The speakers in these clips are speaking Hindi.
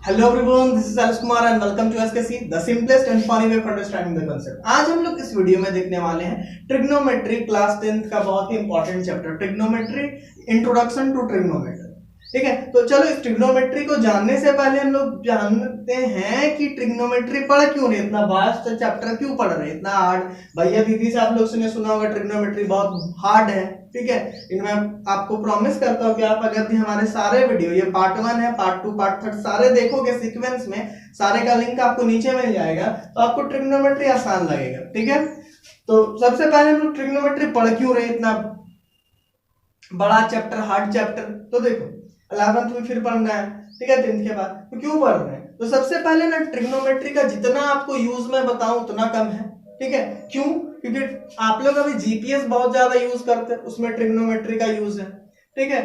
Hello everyone, this is Ayush Kumar and welcome to SKC, the simplest and funny way for understanding the concept. आज हम लोग इस वीडियो में देखने वाले हैं ट्रिग्नोमेट्री क्लास 10th का बहुत ही important chapter trigonometry, introduction to trigonometry. ठीक है, तो चलो इस ट्रिग्नोमेट्री को जानने से पहले हम लोग जानते हैं कि ट्रिग्नोमेट्री पढ़ क्यों रहे, इतना वास्ट चैप्टर क्यों पढ़ रहे, इतना हार्ड। भैया दीदी से आप लोग ने सुना होगा ट्रिग्नोमेट्री बहुत हार्ड है। ठीक है, इनमें आपको प्रॉमिस करता हूँ कि आप अगर भी हमारे सारे वीडियो, ये पार्ट 1 है, पार्ट 2, पार्ट 3 सारे देखोगे सीक्वेंस में, सारे का लिंक आपको नीचे मिल जाएगा, तो आपको ट्रिग्नोमेट्री आसान लगेगा। ठीक है, तो सबसे पहले हम लोग ट्रिग्नोमेट्री पढ़ क्यों रहे, इतना बड़ा चैप्टर, हार्ड चैप्टर। तो देखो 11th में फिर पढ़ना है, ठीक है, 10th के बाद, तो क्यों पढ़ रहे हैं? तो सबसे पहले ना ट्रिग्नोमेट्री का जितना आपको यूज में बताऊं उतना कम है। ठीक है, क्यों? क्योंकि आप लोग अभी जीपीएस बहुत ज्यादा यूज करते हैं, उसमें ट्रिग्नोमेट्री का यूज है। ठीक है,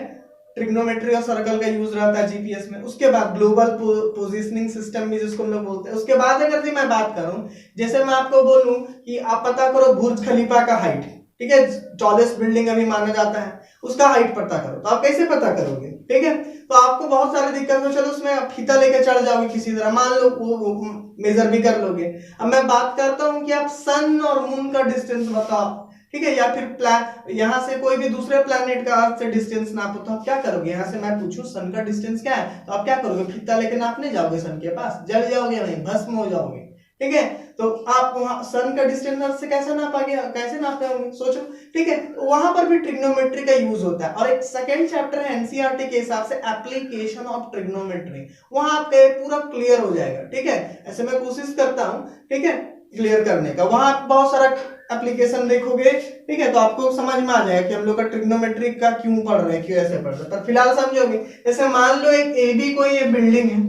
ट्रिग्नोमेट्री और सर्कल का यूज रहता है जीपीएस में। उसके बाद ग्लोबल पोजिशनिंग सिस्टम भी जिसको हम लोग बोलते हैं। उसके बाद अगर जी मैं बात करूं, जैसे मैं आपको बोलूं कि आप पता करो बुर्ज खलीफा का हाइट, ठीक है, टॉलेस्ट बिल्डिंग अभी माना जाता है, उसका हाइट पता करो, तो आप कैसे पता करोगे? ठीक है, तो आपको बहुत सारी दिक्कत हो, चलो उसमें आप फीता लेके चढ़ जाओगे किसी तरह, मान लो वो मेजर भी कर लोगे। अब मैं बात करता हूं कि आप सन और मून का डिस्टेंस बताओ, ठीक है, या फिर यहां से कोई भी दूसरे प्लैनेट का अर्थ से डिस्टेंस नापो, तो आप क्या करोगे? यहां से मैं पूछूं सन का डिस्टेंस क्या है, तो आप क्या करोगे? फीता लेके नापने जाओगे सन के पास, जल जाओगे, नहीं भस्म हो जाओगे। ठीक है, तो आप वहां सन का डिस्टेंस अर्थ से कैसे नापागे, कैसे नापते होंगे, सोचो। ठीक है, वहां पर भी ट्रिग्नोमेट्री का यूज होता है। और एक सेकंड चैप्टर है एनसीईआरटी के हिसाब से एप्लीकेशन ऑफ ट्रिग्नोमेट्री, वहां आपका पूरा क्लियर हो जाएगा। ठीक है, ऐसे मैं कोशिश करता हूं, ठीक है, क्लियर करने का। वहां आप बहुत सारा एप्लीकेशन देखोगे, ठीक है, तो आपको समझ में आ जाएगा कि हम लोग का ट्रिग्नोमेट्री का क्यों पढ़ रहे हैं, क्यों ऐसे पढ़ रहे हैं। पर फिलहाल समझोगे, जैसे मान लो एक एबी कोई ये बिल्डिंग है,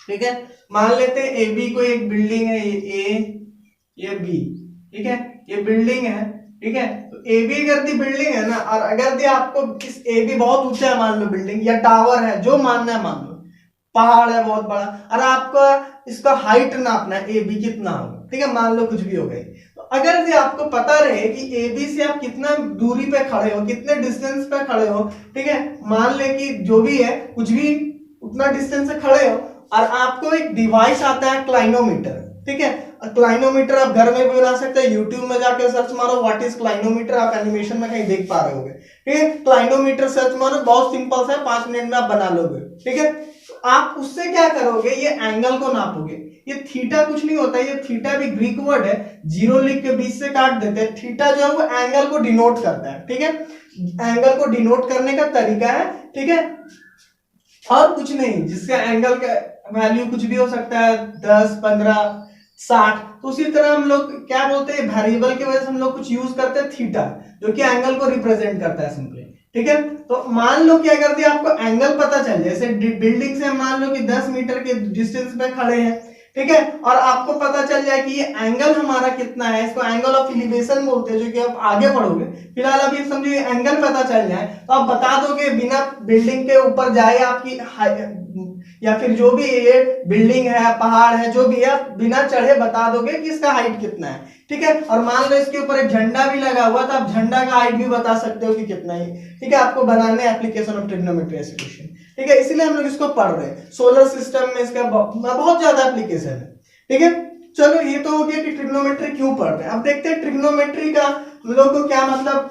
ठीक है, मान लेते हैं ए बी कोई एक बिल्डिंग है, ये बी, ठीक है, ये बिल्डिंग है। ठीक है, तो ए बी अगर दी बिल्डिंग है ना, और अगर दी आपको इस ए बी बहुत ऊंचा है मान लो बिल्डिंग, या टावर है, जो मानना है मान लो, पहाड़ है बहुत बड़ा, और आपको इसका हाइट नापना है ए बी कितना होगा, ठीक है, मान लो कुछ भी हो गई। तो अगर ये आपको पता रहे कि ए बी से आप कितना दूरी पे खड़े हो, कितने डिस्टेंस पे खड़े हो, ठीक है, मान ले कि जो भी है कुछ भी उतना डिस्टेंस से खड़े हो, और आपको एक डिवाइस आता है क्लाइनोमीटर। ठीक है, क्लाइनोमीटर आप घर में भी बना सकते हैं, यूट्यूब में जाकर सर्च मारो व्हाट इज क्लाइनोमीटर, आप एनिमेशन में कहीं देख पा रहे होगे। ठीक है, क्लाइनोमीटर सर्च मारो, बहुत सिंपल सा है, 5 मिनट में आप बना लोगे। ठीक है, तो आप उससे क्या करोगे, ये एंगल को नापोगे। ये थीटा कुछ नहीं होता है, ये थीटा भी ग्रीक वर्ड है, जीरो लिख के बीच से काट देते हैं। थीटा जो है वो एंगल को डिनोट करता है। ठीक है, एंगल को डिनोट करने का तरीका है। ठीक है, और कुछ नहीं, जिसका एंगल का वैल्यू कुछ भी हो सकता है, 10, 15, 60। तो उसी तरह हम लोग क्या बोलते हैं, वेरिएबल की वजह से हम लोग कुछ यूज करते हैं थीटा, जो कि एंगल को रिप्रेजेंट करता है सिंपली। ठीक है, तो मान लो कि अगर आपको एंगल पता चल जाए, जैसे बिल्डिंग से मान लो कि 10 मीटर के डिस्टेंस पे खड़े हैं, ठीक है, और आपको पता चल जाए कि ये एंगल हमारा कितना है, इसको एंगल ऑफ एलिवेशन बोलते हैं, जो कि आप आगे पढ़ोगे। फिलहाल अभी समझो ये एंगल पता चल जाए, तो आप बता दोगे बिना बिल्डिंग के ऊपर जाए आपकी, या फिर जो भी ये बिल्डिंग है, पहाड़ है, जो भी है, बिना चढ़े बता दोगे कि इसका हाइट कितना है। ठीक है, और मान लो इसके ऊपर एक झंडा भी लगा हुआ, तो आप झंडा का हाइट भी बता सकते हो कि कितना है। ठीक है, आपको बनाने एप्लीकेशन ऑफ ट्रिग्नोमेट्री ऐसे क्वेश्चन। ठीक है, इसीलिए हम लोग इसको पढ़ रहे हैं। सोलर सिस्टम में इसका बहुत ज्यादा एप्लीकेशन है। ठीक है, चलो ये तो हो गया कि ट्रिग्नोमेट्री क्यों पढ़ रहे हैं। अब देखते हैं ट्रिग्नोमेट्री का हम लोग को क्या मतलब,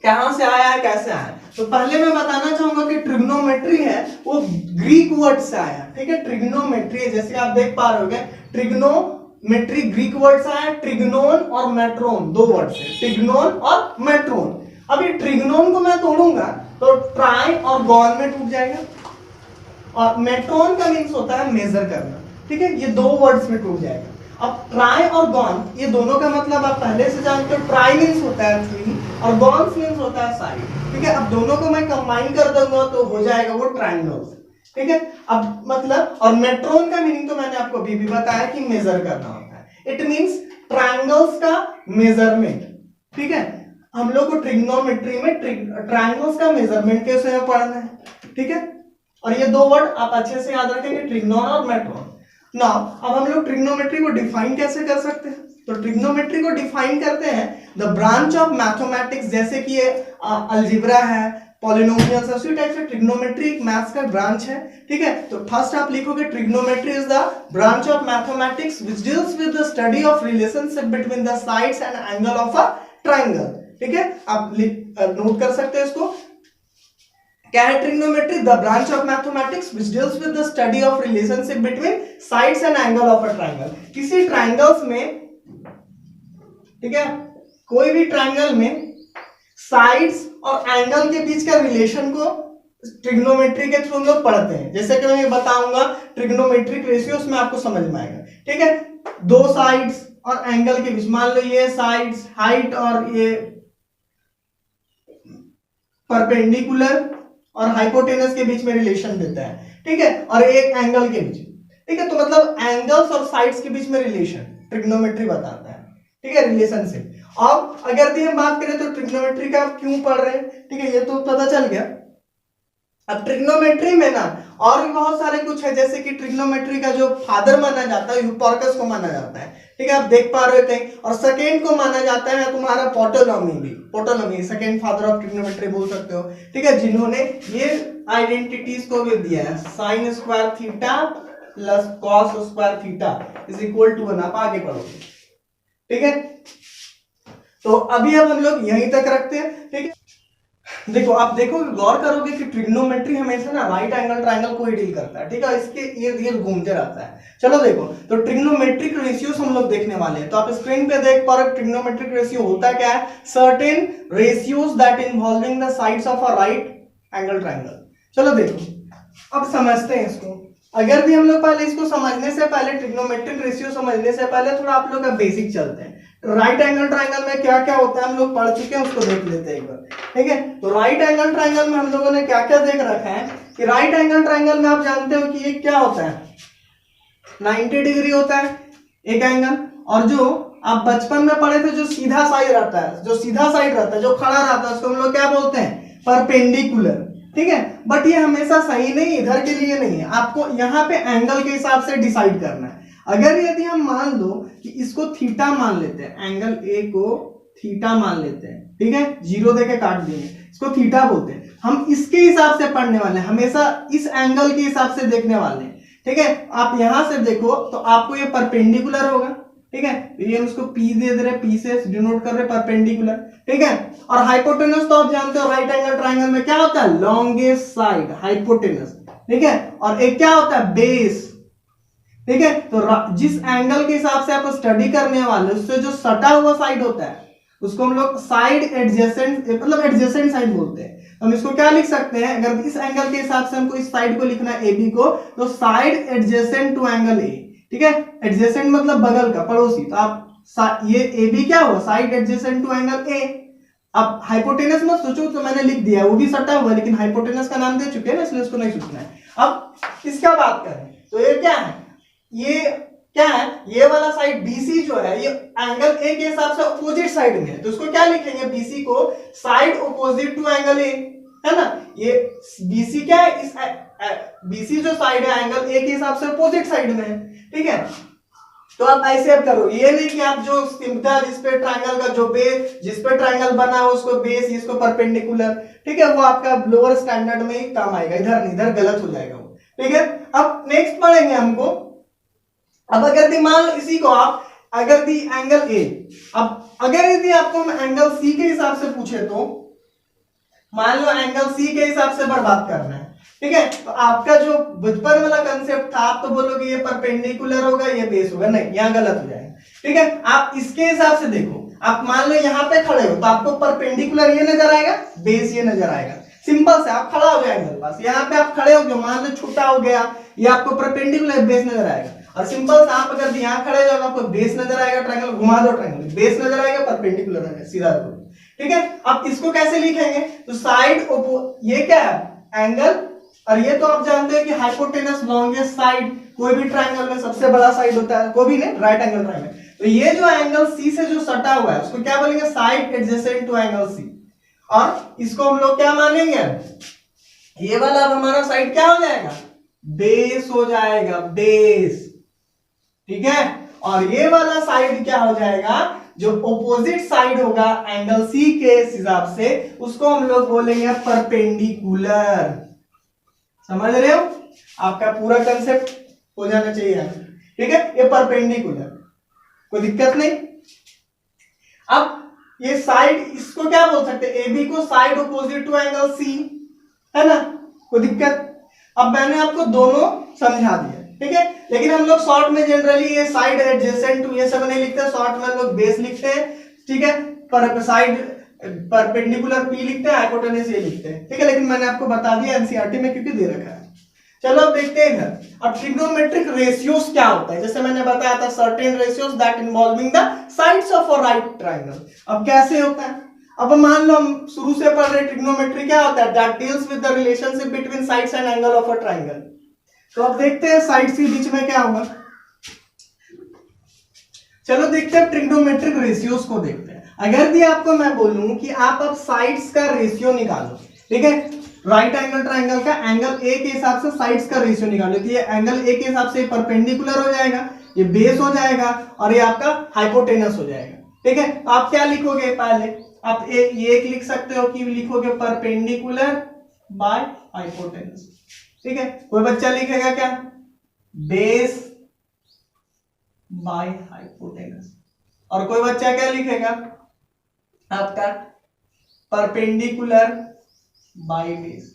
कहां से आया है, कैसे आया है। तो पहले मैं बताना चाहूंगा कि ट्रिग्नोमेट्री है वो ग्रीक वर्ड से आया। ठीक है, ट्रिग्नोमेट्री जैसे आप देख पा रहे होगे, ट्रिग्नोमेट्री ग्रीक वर्ड से आया, ट्रिग्नोन और मेट्रोन, दो वर्ड से, ट्रिग्नोन और मेट्रोन। अभी ट्रिग्नोन को मैं तोड़ूंगा तो ट्राई और गॉन में टूट जाएगा, और मेट्रोन का मीन्स होता है मेजर करना। ठीक है, ये दो वर्ड्स में टूट जाएगा। अब ट्राई और गॉन, ये दोनों का मतलब आप पहले से जानते हो, ट्राई मीन्स होता है 3 और गॉन मीन्स होता है साइड। ठीक है, अब दोनों को मैं कंबाइन कर दूंगा तो हो जाएगा वो ट्रायंगल्स। ठीक है, अब मतलब, और मेट्रोन का मीनिंग तो मैंने आपको अभी भी बताया कि मेजर करना होता है, इट मीन्स ट्रायंगल्स का मेजरमेंट। ठीक है, हम लोग को ट्रिग्नोमेट्री में ट्रायंगल्स का मेजरमेंट कैसे पढ़ना है। ठीक है, और ये दो वर्ड आप अच्छे से याद रखेंगे, ट्रिग्नोन और मेट्रोन। नाउ अब हम लोग ट्रिग्नोमेट्री को डिफाइन कैसे कर सकते हैं? तो ट्रिग्नोमेट्री को डिफाइन करते हैं द ब्रांच ऑफ मैथमेटिक्स, जैसे कि ये अलजेब्रा है, पॉलिनोमियल्स, उसी टाइप से ट्रिग्नोमेट्री एक मैथ्स का ब्रांच है, ठीक है। तो फर्स्ट आप लिखोगे trigonometry is the branch of mathematics which deals with the study of relationship between the sides and angle of a triangle, ठीक है। आप नोट कर सकते हैं इसको। क्या है trigonometry? The branch of mathematics which deals with the study of relationship between sides and angle of a triangle. किसी ट्रायंगल्स में, ठीक है, कोई भी ट्रायंगल में साइड्स और एंगल के बीच का रिलेशन को ट्रिग्नोमेट्री के थ्रू हम लोग पढ़ते हैं। जैसे कि मैं बताऊंगा ट्रिग्नोमेट्रिक रेशियोस में आपको समझ में आएगा, ठीक है। दो साइड्स और एंगल के बीच, मान लो ये साइड्स हाइट और ये परपेंडिकुलर और हाइपोटेनस के बीच में रिलेशन देता है, ठीक है, और एक एंगल के बीच, ठीक है। तो मतलब एंगल्स और साइड्स के बीच में रिलेशन ट्रिग्नोमेट्री बताता है, ठीक है, रिलेशनशिप। अब अगर भी हम बात करें तो ट्रिग्नोमेट्री का आप क्यों पढ़ रहे हैं, ठीक है, ये तो पता चल गया। अब ट्रिग्नोमेट्री में ना और भी बहुत सारे कुछ है, जैसे कि ट्रिग्नोमेट्री का जो फादर माना जाता है यूपर्कस को माना जाता है, ठीक है, आप देख पा रहे हो कहीं। और सेकेंड को माना जाता है तुम्हारा पोटोलॉमी भी, पोटोलॉमी सेकेंड फादर ऑफ ट्रिग्नोमेट्री बोल सकते हो, ठीक है, जिन्होंने ये आइडेंटिटीज को भी दिया है, sine square theta plus cos square theta is equal to 1। आप आगे पढ़ोगे, ठीक है। तो अभी अब हम लोग यहीं तक रखते हैं, ठीक है। देखो आप देखोगे, गौर करोगे कि ट्रिग्नोमेट्री हमेशा ना राइट एंगल ट्रायंगल को ही डील करता है, ठीक है, इसके इर्द गिर्द घूमते रहता है। चलो देखो, तो ट्रिग्नोमेट्रिक रेशियोस हम लोग देखने वाले हैं। तो आप स्क्रीन पे देख पा रहे हो ट्रिग्नोमेट्रिक रेशियो होता क्या है, certain ratios that involving the sides of a right angle triangle. चलो देखो अब समझते हैं इसको। अगर भी हम लोग पहले इसको समझने से पहले, ट्रिग्नोमेट्रिक रेशियो समझने से पहले थोड़ा आप लोग का बेसिक चलते हैं। राइट एंगल ट्रायंगल में क्या क्या होता है हम लोग पढ़ चुके हैं, उसको देख लेते हैं एक बार, ठीक है। तो राइट एंगल ट्रायंगल में हम लोगों ने क्या क्या देख रखा है कि राइट एंगल ट्रायंगल में आप जानते हो कि ये क्या होता है, 90 डिग्री होता है एक एंगल, और जो आप बचपन में पढ़े थे जो सीधा साइड रहता है, जो सीधा साइड रहता है, जो खड़ा रहता है, उसको हम लोग क्या बोलते हैं, परपेंडिकुलर, ठीक है। बट ये हमेशा सही नहीं, इधर के लिए नहीं है, आपको यहाँ पे एंगल के हिसाब से डिसाइड करना है। अगर यदि हम मान लो कि इसको थीटा मान लेते हैं, एंगल ए को थीटा मान लेते हैं, ठीक है, जीरो देके काट देंगे, इसको थीटा बोलते हैं, हम इसके हिसाब से पढ़ने वाले हैं, हमेशा इस एंगल के हिसाब से देखने वाले हैं, ठीक है। आप यहां से देखो तो आपको ये परपेंडिकुलर होगा, ठीक है, ये हम उसको पी दे रहे, पी से डिनोट कर रहे परपेंडिकुलर, ठीक है। और हाइपोटेनस तो आप जानते हो राइट एंगल ट्रायंगल में क्या होता है, लॉन्गेस्ट साइड हाइपोटेनस, ठीक है, और एक क्या होता है, बेस, ठीक है। तो जिस एंगल के हिसाब से आप स्टडी करने वाले उससे जो सटा हुआ साइड होता है उसको हम लोग साइड एडजेसेंट, मतलब एडजेसेंट साइड बोलते हैं। हम इसको क्या लिख सकते हैं, अगर इस एंगल के हिसाब से हमको इस साइड को लिखना है AB को, तो side adjacent to angle A, ठीक है, एडजेसेंट मतलब बगल का, पड़ोसी। तो आप ये AB क्या हुआ, side adjacent to angle A। अब हाइपोटेनस मत सोचो, तो मैंने लिख दिया, वो भी सटा हुआ है, लेकिन हाइपोटेनस का नाम दे चुके हैं ना, इसलिए उसको नहीं सोचना है। अब इसका बात करें तो ये क्या है, ये क्या है, ये वाला साइड BC जो है ये एंगल A के हिसाब से अपोजिट साइड में है, तो इसको क्या लिखेंगे, BC को side opposite to angle A, है ना। ये BC क्या है, इस BC जो साइड है एंगल A के हिसाब से अपोजिट साइड में है, ठीक है। तो आप ऐसे अब करो, ये नहीं कि आप जो सिमटा जिसपे ट्रायंगल का जो बेस, जिसपे ट्रायंगल बना हो उसको बेस, इसको परपेंडिकुलर, ठीक है, वो आपका लोअर स्टैंडर्ड में ही काम आएगा, इधर नहीं, इधर गलत हो जाएगा वो, ठीक है। अब नेक्स्ट पढ़ेंगे हमको, अब अगर दी मान लो इसी को आप अगर दी एंगल A, अब अगर यदि आपको हम एंगल C के हिसाब से पूछे तो मान लो एंगल C के हिसाब से बर्बाद करना है, ठीक है। तो आपका जो बचपन वाला कंसेप्ट था, आप तो बोलोगे ये परपेंडिकुलर होगा, ये बेस होगा, नहीं, यहाँ गलत हो जाएगा, ठीक है। आप इसके हिसाब से देखो, आप मान लो यहाँ पे खड़े हो तो आपको परपेंडिकुलर ये नजर आएगा, बेस ये नजर आएगा, सिंपल से आप खड़ा हो जाएंगे पास, यहाँ पे आप खड़े हो गए, मान लो छोटा हो गया, ये आपको परपेंडिकुलर बेस नजर आएगा। और सिंपल से आप अगर यहाँ खड़े हो जाओगे आपको बेस नजर आएगा, ट्रायंगल घुमा दो, ट्रायंगल बेस नजर आएगा, परपेंडिकुलर है सीधा, ठीक है। अब इसको कैसे लिखेंगे, तो साइड, ये क्या है एंगल, और ये तो आप जानते हैं कि हाइपोटेनस लॉन्गेस्ट साइड, कोई भी ट्रायंगल में सबसे बड़ा साइड होता है, कोई भी नहीं, राइट एंगल ट्रायंगल। तो ये जो एंगल C से जो सटा हुआ है उसको क्या बोलेंगे, side adjacent to angle C, और इसको हम लोग क्या मानेंगे, ये वाला अब हमारा साइड क्या हो जाएगा, बेस हो जाएगा, बेस, ठीक है। और ये वाला साइड क्या हो जाएगा, जो ऑपोजिट साइड होगा एंगल सी के हिसाब से उसको हम लोग बोलेंगे परपेंडिकुलर। समझ रहे हो? आपका पूरा कंसेप्ट हो जाना चाहिए, ठीक है। ये परपेंडिकुलर, कोई दिक्कत नहीं। अब ये साइड, इसको क्या बोल सकते हैं, ए बी को side opposite to angle C, है ना, कोई दिक्कत। अब मैंने आपको दोनों समझा दिया, ठीक है। लेकिन हम लोग शॉर्ट में जनरली ये साइड एडजेसेंट टू ये सब नहीं लिखते, शॉर्ट में हम लोग बेस लिखते हैं, ठीक है। पर साइड परपेंडिकुलर पी लिखते हैं, हाइपोटेनस ये लिखते हैं, ठीक है। लेकिन मैंने आपको बता दिया एनसीईआरटी में क्योंकि दे रखा है। चलो अब देखते हैं इधर। अब ट्रिग्नोमेट्रिक रेशियोज क्या होता है, जैसे मैंने बताया था certain ratios that involving the sides of a right triangle. अब कैसे होता है, अब मान लो हम शुरू से पढ़ रहे ट्रिग्नोमेट्री क्या होता है, that deals with the relationship between sides and angle of a triangle. तो अब देखते हैं साइड्स के बीच में क्या होगा। चलो देखते हैं ट्रिग्नोमेट्रिक रेशियोज को देखते हैं। अगर भी आपको मैं बोलूं कि आप अब साइड्स का रेशियो निकालो, ठीक है, राइट एंगल ट्रायंगल का एंगल ए के हिसाब से साइड्स का रेशियो निकालो, तो ये एंगल ए के हिसाब से परपेंडिकुलर हो जाएगा, ये बेस हो जाएगा और ये आपका हाइपोटेनस हो जाएगा, ठीक है। आप क्या लिखोगे, पहले आप ये एक लिख सकते हो कि लिखोगे परपेंडिकुलर बाय हाइपोटेनस, ठीक है। कोई बच्चा लिखेगा क्या, बेस बाय हाइपोटेनस, और कोई बच्चा क्या लिखेगा आपका परपेंडिकुलर बाय बेस।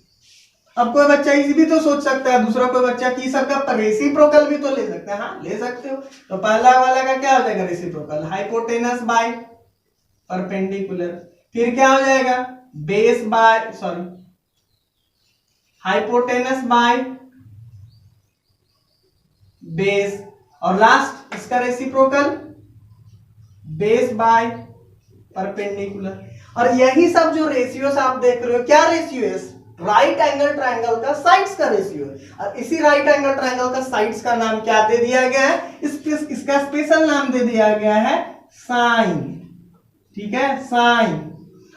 अब कोई बच्चा इसी भी तो सोच सकता है, दूसरा कोई बच्चा की सबका रेसिप्रोकल भी तो ले सकता है, हाँ ले सकते हो। तो पहला वाला का क्या हो जाएगा, रेसिप्रोकल, हाइपोटेनस बाय परपेंडिकुलर, फिर क्या हो जाएगा, base by sorry hypotenuse by base, और लास्ट इसका रेसिप्रोकल बेस बाय परपेंडिकुलर। और यही सब जो रेशियोस आप देख रहे हो, क्या रेशियो है, राइट एंगल ट्रायंगल का साइड्स का रेशियो है। और इसी राइट एंगल ट्रायंगल का साइड्स का नाम क्या दे दिया गया है, इसका स्पेशल नाम दे दिया गया है साइन, ठीक है, साइन।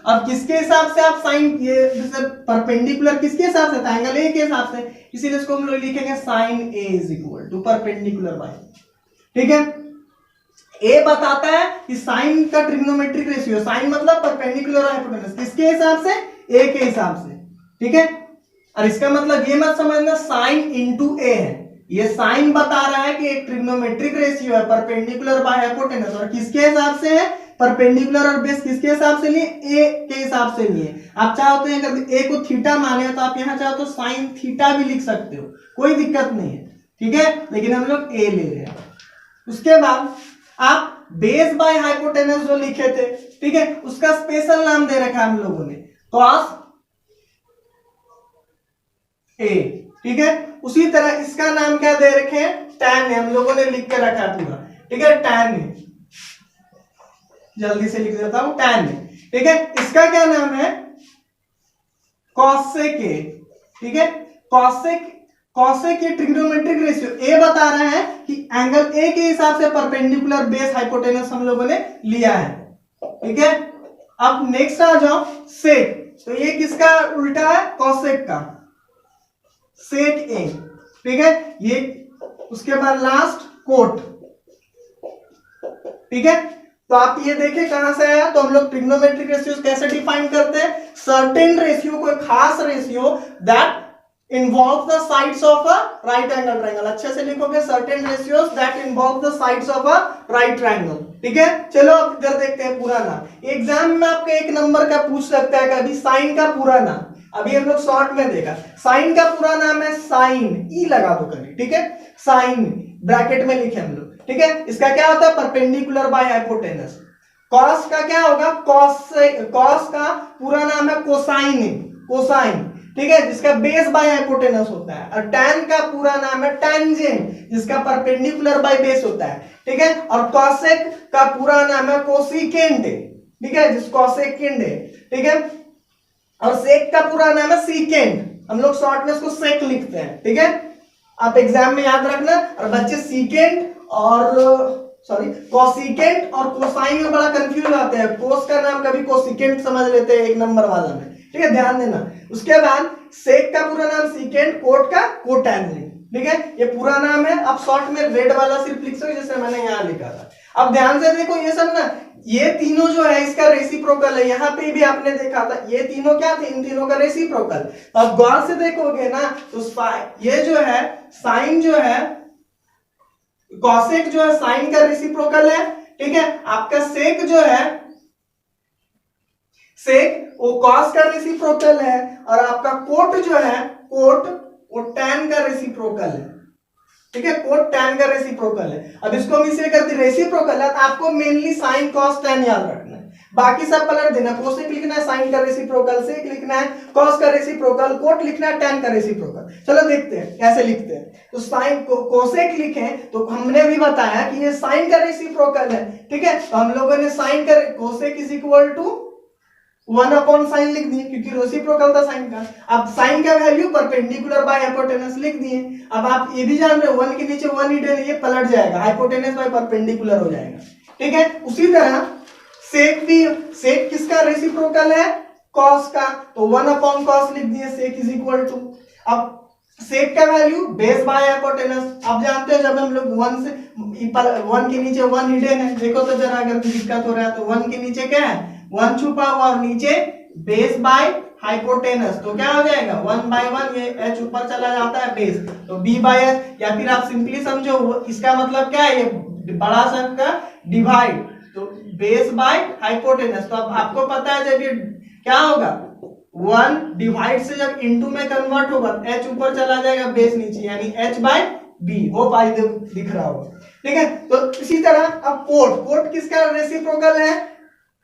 अब किसके हिसाब से आप साइन, ये जैसे परपेंडिकुलर किसके हिसाब से था, एंगल ए के हिसाब से, इसीलिए इसको हम लोग लिखेंगे sine A is equal to perpendicular by, ठीक है। ए बताता है कि साइन का ट्रिग्नोमेट्रिक रेशियो, साइन मतलब परपेंडिकुलर हाइपोटेनस, किसके हिसाब से, ए के हिसाब से, ठीक है। और इसका मतलब ये मत समझना साइन इंटू ए है, ये साइन बता रहा है कि एक ट्रिग्नोमेट्रिक रेशियो है परपेंडिकुलर बाय हाइपोटेनस, और किसके हिसाब से है, परपेंडिकुलर और बेस किसके हिसाब से लिए, ए के हिसाब से लिए। आप चाहो तो अगर ए को थीटा माने तो आप यहां चाहो तो साइन थीटा भी लिख सकते हो, कोई दिक्कत नहीं है, ठीक है। लेकिन हम लोग ए ले रहे हैं। उसके बाद आप बेस बाय हाइपोटेनस जो लिखे थे, ठीक है, उसका स्पेशल नाम दे रखा है हम लोगों ने कॉस ए, ठीक है। उसी तरह इसका नाम क्या दे रखे हैं, टैन है, हम लोगों ने लिख के रखा है पूरा, ठीक है, टैन है, जल्दी से लिख देता हूं, टैन है, ठीक है। इसका क्या नाम है, कॉसेक ए, ठीक है, कॉसेक की ट्रिग्नोमेट्रिक रेशियो ए बता रहा है कि एंगल ए के हिसाब से परपेंडिकुलर बेस हाइपोटेनस हम लोगों ने लिया है, ठीक है। अब नेक्स्ट आ जाओ सेक, तो ये किसका उल्टा है, कॉसेक का, सेक ए, ठीक है। ये उसके बाद लास्ट कोट, ठीक है। तो आप ये देखें कहां से आया, तो हम लोग ट्रिग्नोमेट्रिक रेशियोज कैसे डिफाइन करते हैं, सर्टेन रेशियो, कोई खास ratio that involve the sides of a right angle triangle, अच्छे से लिखोगे, certain ratios that involve the sides of a right triangle, ठीक है। चलो अब इधर देखते हैं पूरा नाम, एग्जाम में आपको एक नंबर का पूछ सकता है कभी साइन का पूरा नाम, अभी हम लोग शॉर्ट में देखा, साइन का पूरा नाम है साइन, ई लगा दो कभी, ठीक है, साइन ब्रैकेट में लिखे हम लोग, ठीक है। इसका क्या होता है, परपेंडिकुलर बाय हाइपोटेनस। कॉस का क्या होगा, कॉस का पूरा नाम है कोसाइन, कोसाइन, ठीक है, जिसका बेस बाय हाइपोटेनस होता है। और टैन का पूरा नाम है टैंजेंट, जिसका परपेंडिकुलर बाय बेस होता है, ठीक है। और कॉसेक का पूरा नाम है कोसिकेंट, ठीक है, जिस कॉसेकेंट है, ठीक है। और सेक का पूरा नाम है सीकेंट, हम लोग शॉर्ट में इसको सेक लिखते हैं, ठीक है। आप एग्जाम में याद रखना, और बच्चे सीकेंट और सॉरी कोसिकेंट और कोसाइन में बड़ा कंफ्यूज आते हैं, कोस का नाम कभी कोसिकेंट समझ लेते हैं एक नंबर वाला में, ठीक है, ध्यान देना। उसके बाद सेक का पूरा नाम सीकेंट, कोट का कोटैंजेंट, ठीक है, ये पूरा नाम है। आप शॉर्ट में रेड वाला सिर्फ लिख सकते जैसे मैंने यहां लिखा था। अब ध्यान से देखो ये सब ना, ये तीनों जो है इसका रेसिप्रोकल है। यहाँ पे भी आपने देखा था ये तीनों क्या थे, इन तीनों का रेसिप्रोकल। अब गौर से देखोगे ना तो ये जो है साइन जो है, कॉसेक जो है साइन का रेसिप्रोकल है, ठीक है। आपका सेक जो है, सेक वो कॉस का रेसिप्रोकल है, और आपका कोट जो है, कोट वो टैन का रेसिप्रोकल है, ठीक है। कोट टैन का रेसिप्रोकल है। अब इसको हम इसे करते रेसिप्रोकल है, तो आपको मेनली साइन कॉस टैन याद रखना है, बाकी सब पलट देना। कोसेक लिखना है साइन का रेसिप्रोकल, सेक लिखना है कॉस का रेसिप्रोकल, कोट लिखना है टैन का रेसिप्रोकल। चलो देखते हैं कैसे लिखते हैं। तो साइन कोसेक लिखें तो हमने भी बताया कि ये साइन का रेसिप्रोकल है, ठीक है। तो हम लोगों ने साइन का cosec is equal to 1/sin लिख दिए, क्योंकि रेसिप्रोकल था साइन का। अब साइन का वैल्यू परपेंडिकुलर बाय हाइपोटेनस लिख दिए। अब आप ये भी जान रहे हो 1 के नीचे 1 हिडन है, ये पलट जाएगा, हाइपोटेनस बाय परपेंडिकुलर हो जाएगा, ठीक है। उसी तरह सेक भी, सेक किसका रेसिप्रोकल है, कॉस का, तो 1/cos लिख दिए, सेक इज इक्वल टू। अब सेक का वैल्यू बेस बाय हाइपोटेनस। अब जानते हो जब हम लोग 1 के नीचे 1 हिडन है, देखो तो जरा अगर दिक्कत हो रहा है तो 1 के नीचे क्या है, 1 छुपा हुआ और नीचे बेस बाय हाइपोटेनस, तो क्या हो जाएगा 1/1, ये h ऊपर चला जाता है बेस, तो b बाय h। या फिर आप सिंपली समझो इसका मतलब क्या है, ये बड़ा सा का डिवाइड, तो बेस बाय हाइपोटेनस। तो अब आपको पता है जब ये क्या होगा 1 डिवाइड से जब इनटू में कन्वर्ट होगा h ऊपर चला जाएगा बेस नीचे, यानी h/b। होप आज दिख रहा होगा, ठीक है। तो इसी तरह अब कोट, कोट किसका रेसिप्रोकल है,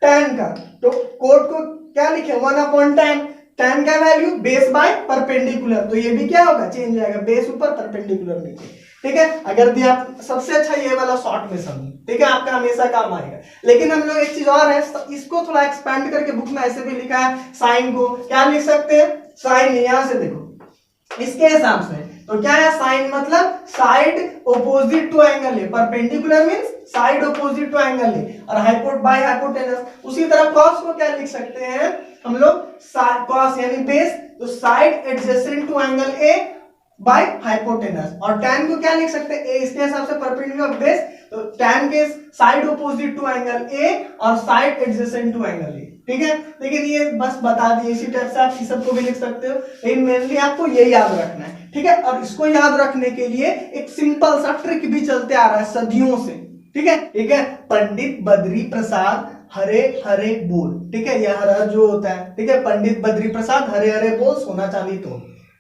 tan का, तो कोट को क्या लिखे 1/tan, tan का वैल्यू बेस बाय परपेंडिकुलर, तो ये भी क्या होगा चेंज आएगा, बेस ऊपर परपेंडिकुलर नीचे, ठीक है। अगर दिया सबसे अच्छा ये वाला शॉर्ट में समझो, ठीक है, आपका हमेशा काम आएगा। लेकिन हम लोग एक चीज और है, इसको थोड़ा एक्सपेंड करके बुक में ऐसे भी लिखा है, साइन को क्या लिख सकते हैं, साइन यहां से देखो इसके हिसाब से, तो क्या है साइन मतलब साइड ऑपोजिट टू एंगल है, perpendicular means side opposite to angle है, और हाइपोट बाय हाइपोटेनस। उसी तरह कॉस को क्या लिख सकते हैं हम लोग, कॉस यानी बेस, तो side adjacent to angle A by hypotenuse. और tan को क्या लिख सकते हैं, ए इसके हिसाब से परपेंडिकुलर बेस, तो tan के side opposite to angle A और side adjacent to angle A, ठीक है। लेकिन ये बस बता दिए, इसी टाइप से आप इस सब को भी लिख सकते हो, लेकिन मेनली आपको ये याद रखना है, ठीक है। और इसको याद रखने के लिए एक सिंपल सा ट्रिक भी चलते आ रहा है सदियों से, ठीक है, ठीक है। पंडित बद्री प्रसाद हरे हरे बोल, ठीक है, यह हरा जो होता है, ठीक है, पंडित बद्री प्रसाद हरे हरे बोल सोना चांदी तोल,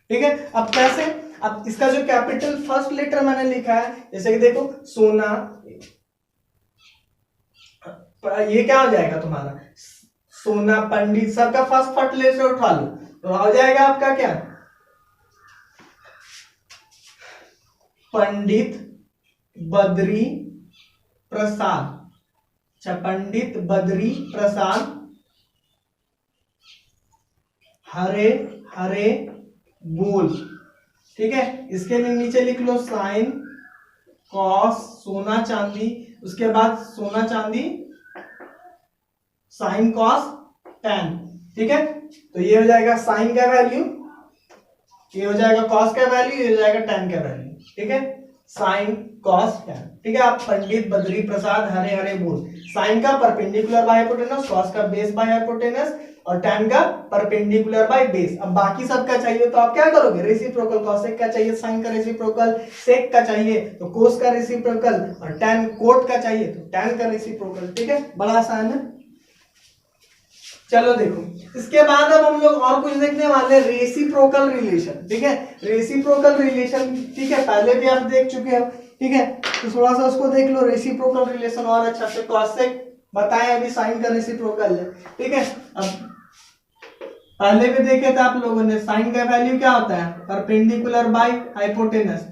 ठीक है। अब कैसे, अब इसका जो कैपिटल फर्स्ट लेटर मैंने लिखा है, जैसे कि देखो सोना, ये क्या हो जाएगा तुम्हारा सोना, पंडित सबका फर्स्ट लेटर उठा लो, तो हो जाएगा आपका क्या पंडित बद्री प्रसाद। अच्छा, पंडित बद्री प्रसाद हरे हरे बोल, ठीक है। इसके नीचे लिख लो साइन कॉस सोना चांदी, उसके बाद सोना चांदी साइन कॉस टैन, ठीक है। तो ये हो जाएगा साइन का वैल्यू, ये हो जाएगा कॉस का वैल्यू, ये हो जाएगा टैन का वैल्यू, ठीक है, साइन कॉस टैन, ठीक है। आप पंडित बद्री प्रसाद हरे हरे बोल, साइन का परपेंडिकुलर बाय हाइपोटेनस, कॉस का बेस बाय हाइपोटेनस, और टैन का परपेंडिकुलर बाय बेस। अब बाकी सबका चाहिए तो आप क्या करोगे, रेसिप्रोकल, कॉसेक का चाहिए साइन का रेसिप्रोकल, सेक का चाहिए तो कोस का रेसिप्रोकल, और टैन कोट का चाहिए तो टैन का रेसिप्रोकल, ठीक है। बड़ा आसान है। चलो देखो, इसके बाद अब हम लोग और कुछ देखने वाले हैं, रेसिप्रोकल रिलेशन, ठीक है, रेसिप्रोकल रिलेशन, ठीक है, पहले भी आप देख चुके हो, ठीक है। तो थोड़ा सा उसको देख लो, रेसिप्रोकल रिलेशन और अच्छा से, कॉसेक बताया अभी साइन का रेसिप्रोकल है, ठीक है। अब पहले भी देखे थे आप लोगों ने, साइन का वैल्यू क्या होता है, परपेंडिकुलर बाय हाइपोटेनस,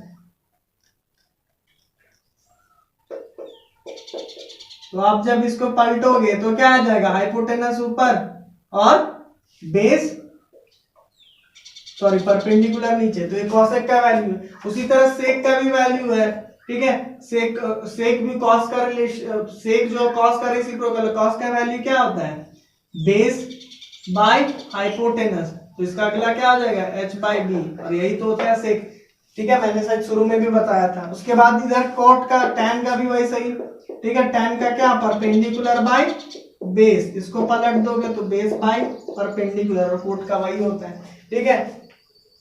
तो आप जब इसको पलटोगे तो क्या आ जाएगा, हाइपोटेनस ऊपर और बेस, सॉरी परपेंडिकुलर नीचे, तो ये कॉसेक का वैल्यू है। उसी तरह सेक का भी वैल्यू है, ठीक है, सेक भी कॉस का रिलेशन, सेक जो कॉस का रेसिप्रोकल है, कॉस का वैल्यू क्या होता है, बेस बाय हाइपोटेनस, तो इसका अगला क्या हो जाएगा h/b, और यही तो होता है सेक, ठीक है, मैंने शायद शुरू में भी बताया था। उसके बाद इधर कॉट का tan का भी वही सही, ठीक है, tan का क्या परपेंडिकुलर बाय बेस, इसको पलट दोगे तो बेस बाय परपेंडिकुलर, और कोट का वही होता है, ठीक है।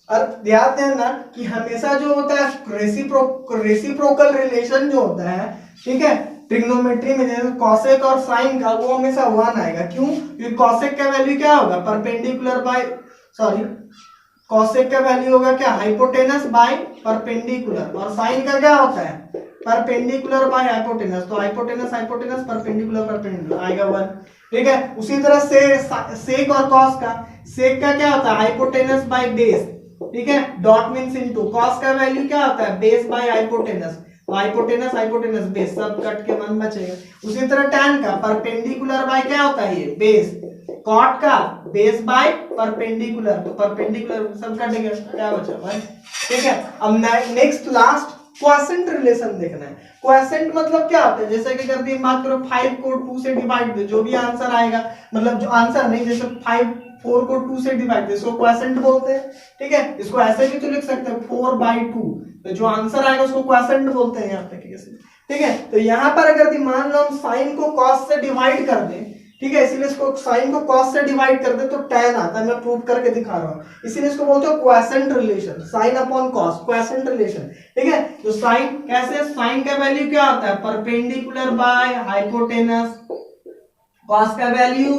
और ध्यान देना कि हमेशा जो होता है रेसिप्रोकल रिलेशन जो होता है, ठीक है, ट्रिग्नोमेट्री में जैसे कॉसेक और साइन का, वो हमेशा 1 आएगा। क्यों? क्योंकि कॉसेक का वैल्यू क्या होगा परपेंडिकुलर बाय कॉसेक का वैल्यू होगा क्या हाइपोटेनस बाय परपेंडिकुलर, और साइन का क्या होता है परपेंडिकुलर बाय हाइपोटेनस, तो हाइपोटेनस हाइपोटेनस परपेंडिकुलर परपेंडिकुलर आएगा 1, ठीक है। उसी तरह से सेक और कॉस का, सेक का क्या होता है हाइपोटेनस बाय बेस, ठीक है, डॉट मींस इनटू, कॉस का वैल्यू क्या होता है base by hypotenuse, hypotenuse hypotenuse base, सब कट के 1 बचेगा। उसी तरह tan का परपेंडिकुलर बाय क्या होता है ये बेस, कॉट का बेस बाय परपेंडिकुलर, तो परपेंडिकुलर सब कटेगा, क्या बचा भाई, ठीक है। अब नेक्स्ट लास्ट क्वोशेंट रिलेशन देखना है। क्वोशेंट मतलब क्या होता है, जैसे कि अगर भी बात करो 5 को 2 से डिवाइड दे, जो भी आंसर आएगा, मतलब जो आंसर नहीं, जैसे 4 को 2 से डिवाइड दे, इसको क्वोशेंट बोलते हैं, ठीक है। इसको ऐसे भी तो लिख सकते हैं 4/2, तो जो आंसर आएगा उसको क्वोशेंट बोलते हैं यहाँ पे, ठीक है। तो यहाँ पर अगर मान लो हम साइन को कॉस से डिवाइड कर दें, ठीक है, इसीलिए इसको साइन को कॉस से डिवाइड कर दे तो tan आता है, मैं प्रूव करके दिखा रहा हूँ, इसीलिए इसको बोलते हो quotient relation, sine upon cos, quotient relation, ठीक है। तो साइन कैसे, साइन का वैल्यू क्या होता है परपेंडिकुलर बाय हाइपोटेनस, कॉस का value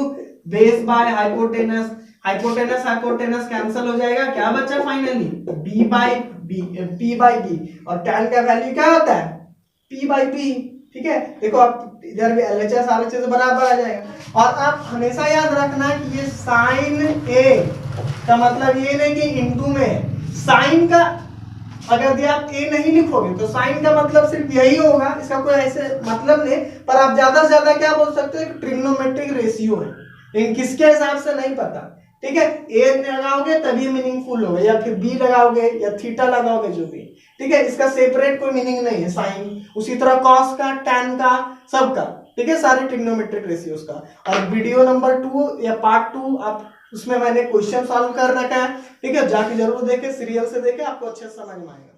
base by hypotenuse, hypotenuse hypotenuse cancel हो जाएगा, क्या बचा फाइनली b बाय b, और tan का वैल्यू क्या होता है p बाय b, ठीक है। देखो आप इधर भी LHS RHS बराबर आ जाएगा। और आप हमेशा याद रखना कि ये साइन a का मतलब ये नहीं कि इंटू में, साइन का अगर दिया आप a नहीं लिखोगे तो साइन का मतलब सिर्फ यही होगा, इसका कोई ऐसे मतलब नहीं, पर आप ज्यादा से ज्यादा क्या बोल सकते हो ट्रिग्नोमेट्रिक रेशियो है, लेकिन किसके हिसाब से नहीं पता, ठीक है। a लगाओगे तभी मीनिंगफुल होगा, या फिर b लगाओगे या थीटा लगाओगे, जो भी, ठीक है, इसका सेपरेट कोई मीनिंग नहीं है साइन। उसी तरह कॉस का, tan का, सबका, ठीक है, सारे ट्रिग्नोमेट्रिक रेशियोज का। और वीडियो नंबर 2 या पार्ट 2 आप उसमें मैंने क्वेश्चन सॉल्व कर रखा है, ठीक है, जाके जरूर देखें, सीरियल से देखें, आपको अच्छे से समझ में आएगा।